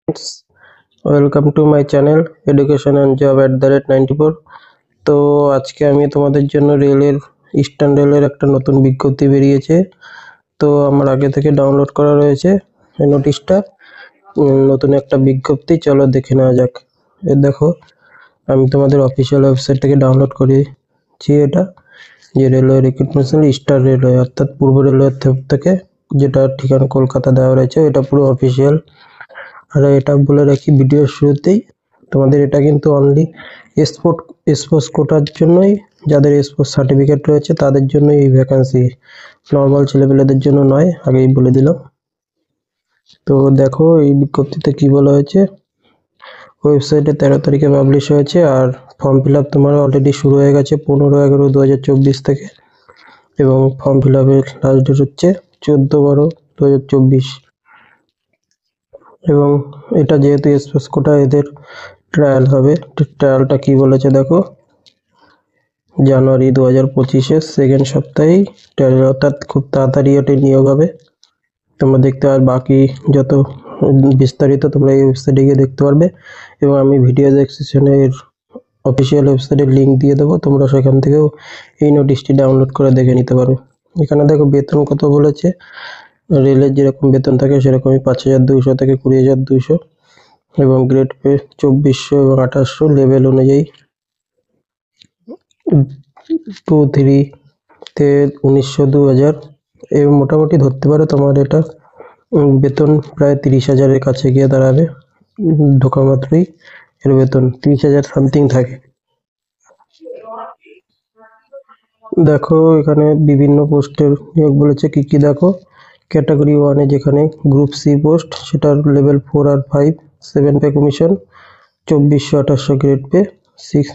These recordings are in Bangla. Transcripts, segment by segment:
friends, welcome to my channel education and job @94। তো আজকে আমি তোমাদের জন্য রেলের ইস্টার্ন রেলের একটা নতুন বিজ্ঞপ্তি বেরিয়েছে। তো আমার আগে থেকে ডাউনলোড করা রয়েছে এই নোটিশটা। নতুন একটা বিজ্ঞপ্তি, চলো দেখে নেওয়া যাক। এই দেখো, আমি তোমাদের অফিসিয়াল ওয়েবসাইট থেকে ডাউনলোড করেছি এটা, যে রেলওয়ে রিক্রুটমেন্ট ইস্টার্ন রেলওয়ে অর্থাৎ পূর্ব রেলওয়ের থেকে, যেটা ঠিকানা কলকাতা দেওয়া রয়েছে। এটা পুরো অফিসিয়াল। আর এটা বলে রাখি ভিডিওর শুরুতেই, তোমাদের এটা কিন্তু অনলি স্পোর্টস কোটার জন্যই, যাদের স্পোর্টস সার্টিফিকেট রয়েছে তাদের জন্য এই ভ্যাকান্সি, নর্মাল ছেলেপেলেদের জন্য নয়, আগেই বলে দিলাম। তো দেখো এই বিজ্ঞপ্তিতে কি বলা হয়েছে। ওয়েবসাইটে 13 তারিখে পাবলিশ হয়েছে, আর ফর্ম ফিল আপ তোমার অলরেডি শুরু হয়ে গেছে 15/11/2024 থেকে, এবং ফর্ম ফিল আপের লাস্ট ডেট হচ্ছে 14/12/2024। এবং এটা যেহেতু স্পোর্টস কোটা, এদের ট্রায়াল হবে। ট্রায়ালটা কি বলেছে দেখো, জানুয়ারি 2025-এর সেকেন্ড সপ্তাহেই ট্রায়াল, অর্থাৎ খুব তাড়াতাড়ি এটা নিয়োগ হবে। তোমরা দেখতে পাবে, বাকি যত বিস্তারিত তোমরা এই ওয়েবসাইটে গিয়ে দেখতে পারবে, এবং আমি ভিডিও ডেসক্রিপশনের অফিসিয়াল ওয়েবসাইটের লিঙ্ক দিয়ে দেবো, তোমরা সেখান থেকেও এই নোটিশটি ডাউনলোড করে দেখে নিতে পারো। এখানে দেখো বেতন কত বলেছে। রেলের যেরকম বেতন থাকে সেরকমই 5,200 থেকে 20,200, এবং গ্রেড পে 2400 এবং 2800 লেভেল অনুযায়ী। 2-3 তে 1900, 2000, এবং মোটামুটি ধরতে পারো তোমার এটা বেতন প্রায় 30,000-এর কাছে গিয়ে দাঁড়াবে। ঢোকা মাত্রই এর বেতন 30,000 সামথিং থাকে। দেখো এখানে বিভিন্ন পোস্টের নিয়োগ বলেছে কি কি দেখো। ক্যাটাগরি 1-এ যেখানে গ্রুপ সি পোস্ট, সেটার লেভেল 4 আর 5, 7 পে কমিশন, 2400-2800 গ্রেড পে, 6।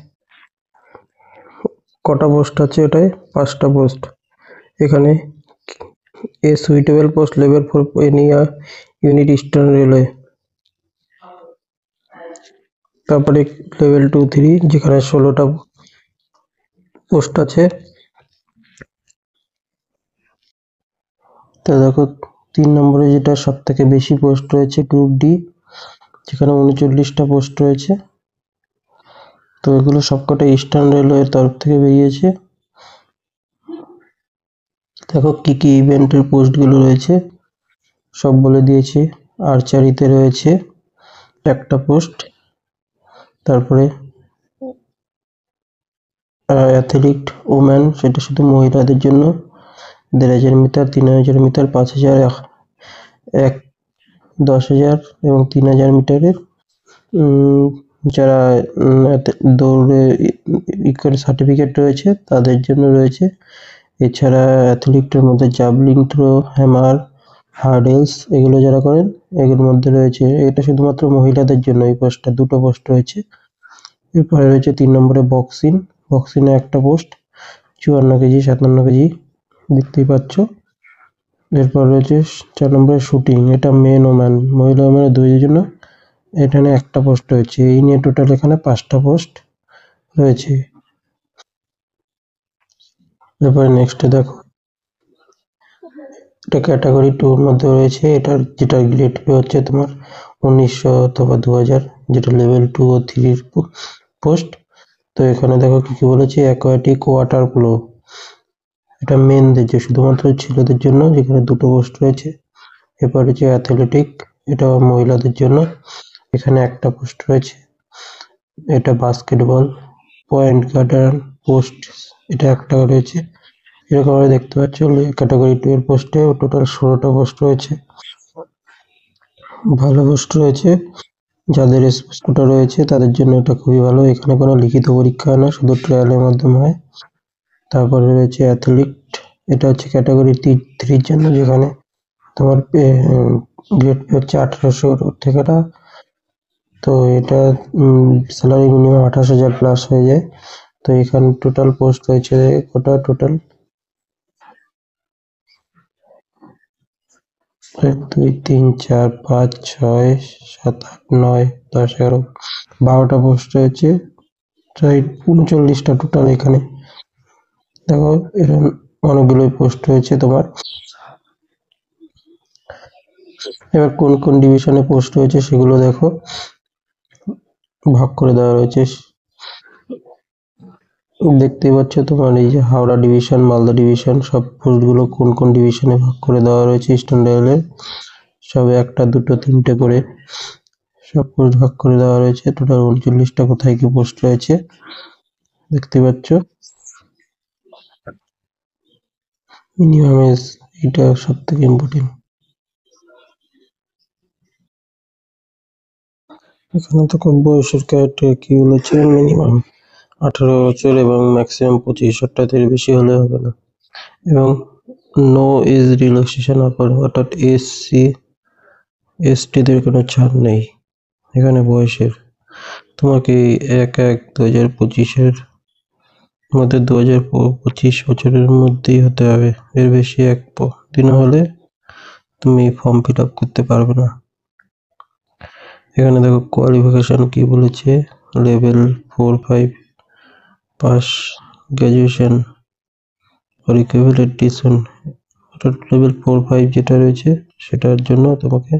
কটা পোস্ট আছে এটায়? 5টা পোস্ট। এখানে এ সুইটেবল পোস্ট লেভেল 4 এনিয়া ইউনিট ইস্টার্ন রেলওয়ে। তারপরে লেভেল 2-3 যেখানে 16টা পোস্ট আছে। তো দেখো 3 নম্বরে যেটা সব থেকে বেশি পোস্ট রয়েছে, গ্রুপ ডি, যেখানে 39টা পোস্ট রয়েছে। তো এগুলো সবকটা ইস্টার্ন রেলওয়ের তরফ থেকে বেরিয়েছে। দেখো কি কি ইভেন্টের পোস্টগুলো রয়েছে সব বলে দিয়েছি। আর্চারিতে রয়েছে একটা পোস্ট, তারপরে অ্যাথলিট ওম্যান, সেটা শুধু মহিলাদের জন্য, 1,500 মিটার, 3,000 মিটার, 5,000, 10,000 এবং 3,000 মিটারের যারা দৌড়ে সার্টিফিকেট রয়েছে তাদের জন্য রয়েছে। এছাড়া অ্যাথলিটের মধ্যে জ্যাভলিন থ্রো, হ্যামার, হার্ডেলস, এগুলো যারা করেন এগুলোর মধ্যে রয়েছে। এটা শুধুমাত্র মহিলাদের জন্য এই পোস্টটা, 2টো পোস্ট রয়েছে। এরপরে রয়েছে 3 নম্বরে বক্সিংয়ে একটা পোস্ট, 54 কেজি, 57 কেজি, দেখতেই পাচ্ছ। এরপর রয়েছে 4 নম্বরে শুটিং, এটা মেন ওম্যান, মহিলা ওম্যানের দুইয়ের জন্য এখানে একটা পোস্ট রয়েছে। এই নিয়ে টোটাল এখানে 5টা পোস্ট রয়েছে। এরপরে নেক্সটে দেখো, এটা ক্যাটাগরি 2-র মধ্যে রয়েছে। এটার যেটা গ্রেড পে হচ্ছে তোমার 1900 অথবা 2000, যেটা লেভেল 2 ও 3-র পোস্ট। তো এখানে দেখো কি কি বলেছে, অ্যাকোয়াটিক ওয়াটার পোলো, এটা মেনদের, যে শুধুমাত্র ছেলেদের জন্য, যেখানে 2টো পোস্ট রয়েছে। এরপর হচ্ছে অ্যাথলেটিক, এটা মহিলাদের জন্য, এখানে একটা পোস্ট রয়েছে। এটা বাস্কেটবল, পয়েন্ট গার্ডার পোস্ট, এটা একটা রয়েছে। এরকম ভাবে দেখতে পাচ্ছ ক্যাটাগরি 2 এর পোস্টে টোটাল 16টা পোস্ট রয়েছে। ভালো পোস্ট রয়েছে, যাদের স্পোর্টস রয়েছে তাদের জন্য এটা খুবই ভালো। এখানে কোনো লিখিত পরীক্ষা হয় না, শুধু ট্রায়ালের মাধ্যমে হয়। তারপরে রয়েছে অ্যাথলিট, এটা হচ্ছে ক্যাটাগরি 3-র জন্য, যেখানে তোমার গ্রেড পে হচ্ছে 1800 টাকা। তো এটা স্যালারি মিনিমাম 28,000 প্লাস হয়ে যায়। তো এখানে টোটাল পোস্ট রয়েছে কটা, টোটাল 1 2 3 4 5 6 7 8 9 10 11 12টা পোস্ট রয়েছে, প্রায় 39টা টোটাল। এখানে দেখো এরকম অনেকগুলো পোস্ট রয়েছে তোমার। এবার কোন কোন ডিভিশনে পোস্ট হয়েছে সেগুলো দেখো, ভাগ করে দেওয়া রয়েছে। দেখতেই পাচ্ছ তোমার এই যে হাওড়া ডিভিশন, মালদা ডিভিশন, সব পোস্টগুলো কোন কোন ডিভিশনে ভাগ করে দেওয়া রয়েছে ইস্টার্ন রেলের। সব একটা দুটো তিনটে করে সব পোস্ট ভাগ করে দেওয়া রয়েছে। টোটাল 39টা কোথায় কি পোস্ট রয়েছে দেখতে পাচ্ছ। মিনিমাম এজ, এটা সব থেকে ইম্পর্টেন্ট। এখানে তো খুব বয়সের ক্যারেক্টার কি বলেছে, মিনিমাম 18 বছর এবং ম্যাক্সিমাম 25, অর্থাৎ বেশি হলে হবে না। এবং নো এজ রিল্যাক্সেশন অফার, অর্থাৎ এসসি এসটিদের কোনো ছাড় নেই এখানে বয়সের। তোমাকে 1/1/2025-এর মধ্যে 2025 বছরের মধ্যেই হতে হবে। এর বেশি দিন হলে তুমি ফর্ম ফিল আপ করতে পারবে না। এখানে দেখো কোয়ালিফিকেশন কি বলেছে, level 4-5 pass, graduation or equivalent tuition, অর্থাৎ লেভেল 4-5 যেটা রয়েছে সেটার জন্য তোমাকে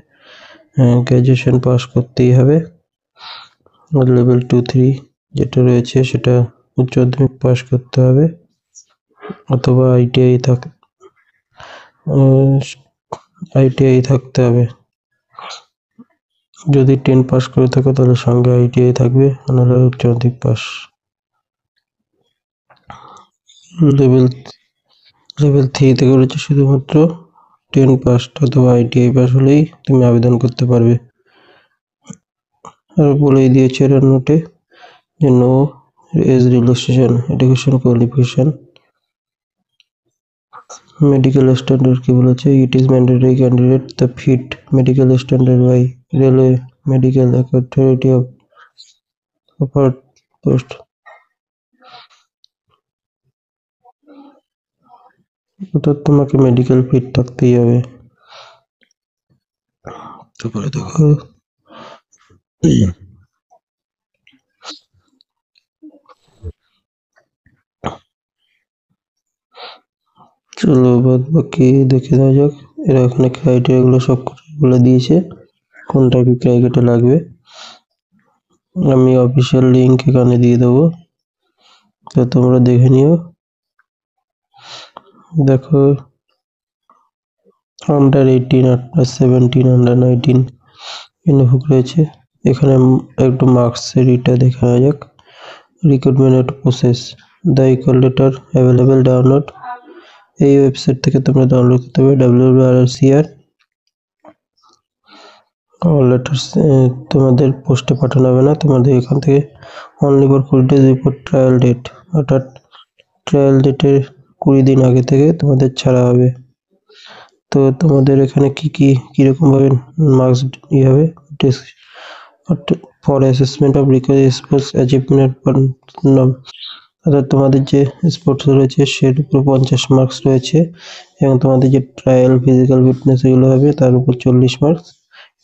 গ্র্যাজুয়েশন পাস করতেই হবে। আর লেভেল 2-3 যেটা রয়েছে সেটা উচ্চ মাধ্যমিক পাস করতে হবে, অথবা আইটিআই থাকতে হবে। যদি 10 পাস করে থাকো তাহলে সঙ্গে আইটিআই থাকবে, নাহলে উচ্চ মাধ্যমিক পাস। লেভেল 3 থেকে রয়েছে শুধুমাত্র 10 পাস অথবা আইটিআই পাস হলেই তুমি আবেদন করতে পারবে। আর বলেই দিয়েছে এর নোটে যে no age relaxation, education qualification. Medical standard কি বলেছে, it is mandatory candidate the fit medical standard by railway medical authority of offer post, অর্থাৎ তোমাকে মেডিকেল ফিট থাকতেই হবে। তারপরে দেখো চলো বাদ বাকি দেখে দেওয়া যাক। এরা এখানে ক্রাইটেরিয়া গুলো সব বলে দিয়েছে, কোনটা কি ক্রাইটেরিয়া লাগবে। আমি অফিসিয়াল লিংক এখানে দিয়ে দেবো, তো তোমরা দেখে নিও। দেখো আন্ডার 18, আন্ডার 17, আন্ডার 19 ইনভোক রয়েছে। এখানে একটু মার্কসের এটা দেখা যাক। Recruitment process, the equal letter available download, এই ওয়েবসাইট থেকে তোমরা ডাউনলোড করতে পারবে www.rcr লেটার্স। তোমাদের পোস্টে পাঠানো হবে না, তোমাদের এখান থেকে only for 40 days before trial date, অর্থাৎ ট্রায়াল ডেটের 20 দিন আগে থেকে তোমাদের ছাড়া হবে। তো তোমাদের এখানে কিরকম ভাবে মার্কস হবে, for assessment of required sports achievement, অর্থাৎ তোমাদের যে স্পোর্টস রয়েছে সের উপর 50 মার্কস রয়েছে, এবং তোমাদের যে ট্রায়াল ফিজিক্যাল ফিটনেস এগুলো হবে তার উপর 40 মার্কস,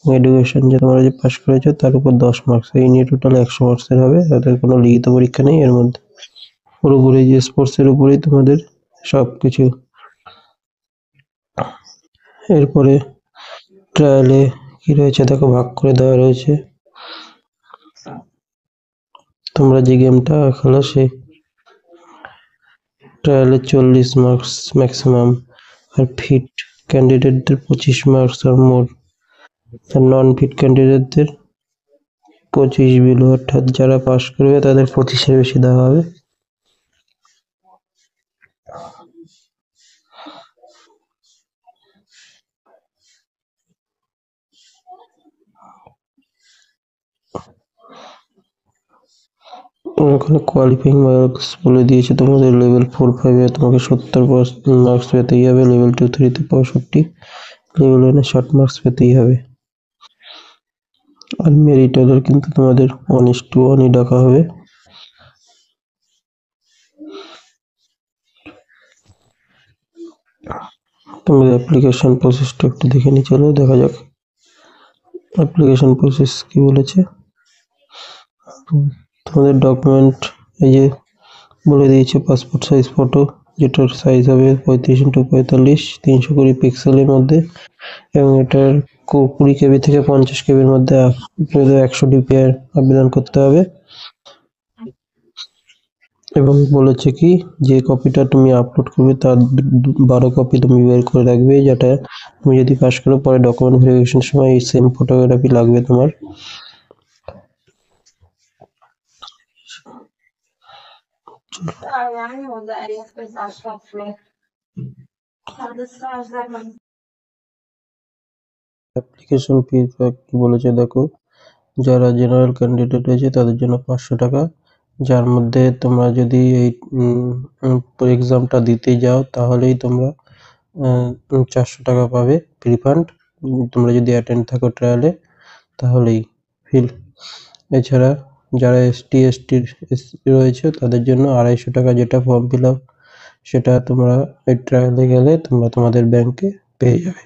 এবং এডুকেশন যে তোমরা যে পাস করেছো তার উপর 10 মার্কস। এই নিয়ে টোটাল 100 মার্কসের হবে। তাদের কোনো লিখিত পরীক্ষা নেই এর মধ্যে, পুরোপুরি যে স্পোর্টস এর উপরেই তোমাদের সবকিছু। এরপরে ট্রায়ালে কি রয়েছে দেখো, ভাগ করে দেওয়া রয়েছে। তোমরা যে গেমটা খেলো সেই ট্রায়ালে 40 মার্কস ম্যাক্সিমাম, আর ফিট ক্যান্ডিডেটদের 25 মার্কস আর মোর, আর নন ফিট ক্যান্ডিডেটদের 25 বিলো, অর্থাৎ যারা পাস করবে তাদের 25-এর বেশি দেওয়া হবে। ওখানে কোয়ালিফাইং মার্কস বলে দিয়েছে, তোমাদের লেভেল 4-5 এ তোমাকে 70 মার্কস পেতেই হবে, লেভেল 2-3 তে 65, লেভেল 1 এ 60 মার্কস পেতেই হবে। আর মেরিট অর্ডার কিন্তু তোমাদের 1:1 ডাকা হবে। তোমাদের অ্যাপ্লিকেশন প্রসেসটা একটু দেখে নি, চলো দেখা যাক অ্যাপ্লিকেশন প্রসেস কি বলেছে। তোমাদের ডকুমেন্ট এই যে বলে দিয়েছে, পাসপোর্ট সাইজ ফটো, যেটার সাইজ হবে 35x45, 320 পিক্সেলের মধ্যে, এবং এটার 20 KB থেকে 50 KBর মধ্যে আপনাদের 100 DPI আবেদন করতে হবে এবং বলেছে কি যে কপিটা তুমি আপলোড করবে তার 12 কপি তুমি বের করে রাখবে, যেটা তুমি যদি পাস করো পরে ডকুমেন্ট ভেরিফিকেশন সময় এই সেম ফটোগ্রাফি লাগবে তোমার। অ্যাপ্লিকেশন ফি কি বলেছে দেখো, যারা জেনারেল ক্যান্ডিডেট রয়েছে তাদের জন্য 500 টাকা, যার মধ্যে তোমরা যদি এই এক্সামটা দিতে যাও তাহলেই তোমরা 400 টাকা পাবে রিফান্ড। তোমরা যদি অ্যাটেন্ড থাকো ট্রায়ালে তাহলেই ফিল। এছাড়া যারা ST/ST রয়েছে তাদের জন্য 250 টাকা, যেটা ফর্ম ফিল আপ সেটা তোমরা এই ট্রায়ালে গেলে তোমরা তোমাদের ব্যাংকে পেয়ে যাবে।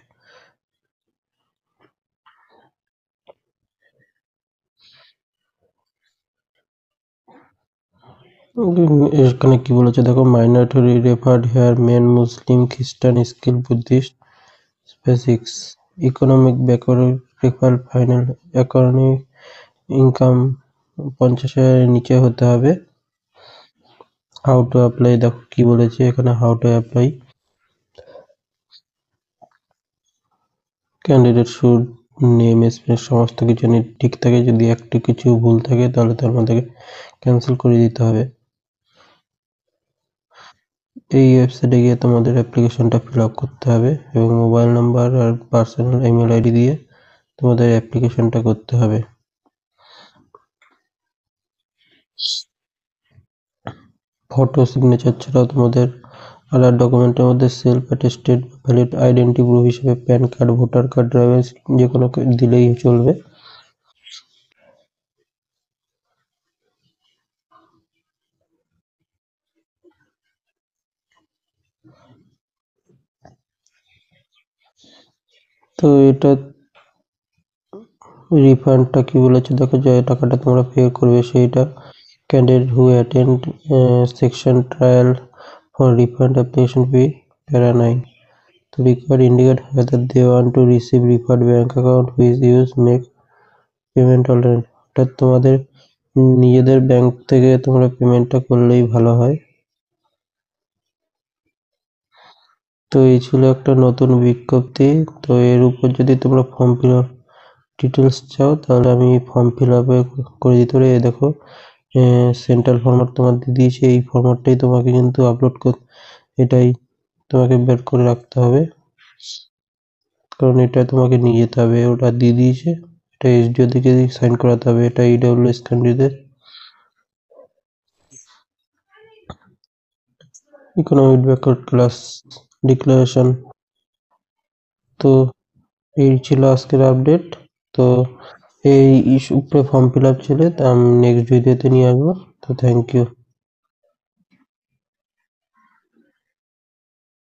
এখানে কি বলেছে দেখো, minority referred here mean Muslim Christian skill Buddhist basics economic backward refer final academic income 50,000-এর নিচে হতে হবে। হাউ টু অ্যাপ্লাই দেখো কি বলেছে এখানে, how to apply candidate should name space সমস্ত কিছু ঠিক থাকে, যদি একটু কিছু ভুল থাকে তাহলে তার মধ্যে ক্যান্সেল করে দিতে হবে। এই ওয়েবসাইটে গিয়ে তোমাদের অ্যাপ্লিকেশনটা ফিল আপ করতে হবে এবং মোবাইল নাম্বার আর পার্সোনাল ইমেল আইডি দিয়ে তোমাদের অ্যাপ্লিকেশনটা করতে হবে। ফটো সিগনেচার ছাড়াও তোমাদের আদার ডকুমেন্টের মধ্যে self attested valid identity proof হিসেবে PAN card, voter card, driving যে কোনো দিলেই চলবে। তো এটা রিফান্ডটা কি বলেছে দেখো, যে টাকাটা তোমরা পে করবে সেইটা candidate who attend section trial for refund application fee প্যারা 9 তো required indicate whether they want to receive refund bank account which use make payment already, অর্থাৎ তোমাদের নিজেদের ব্যাংক থেকে তোমরা পেমেন্টটা করলেই ভালো হয়। তো এই ছিল একটা নতুন বিজ্ঞপ্তি। তো এর উপর যদি তোমরা ফর্ম ফিল আপ ডিটেলস চাও তাহলে আমি ফর্ম ফিল আপে করে দিতে পারি। এই দেখো সেন্ট্রাল ফরম্যাট তোমাদের দিয়েছে, এই ফরম্যাটটাই তোমাকে কিন্তু আপলোড এটাই তোমাকে বের করে রাখতে হবে, কারণ এটা তোমাকে নিয়ে যেতে হবে, ওটা দিয়ে দিয়েছে। এটা SDO থেকে সাইন করাতে হবে, এটা EWS candidate economic backward class declaration. তো এই ছিল আজকের আপডেট। তো এই ইস্যু উপরে ফর্ম ফিল আপ ছিল, তা আমি নেক্সট ভিডিওতে নিয়ে আসবো। তো থ্যাংক ইউ।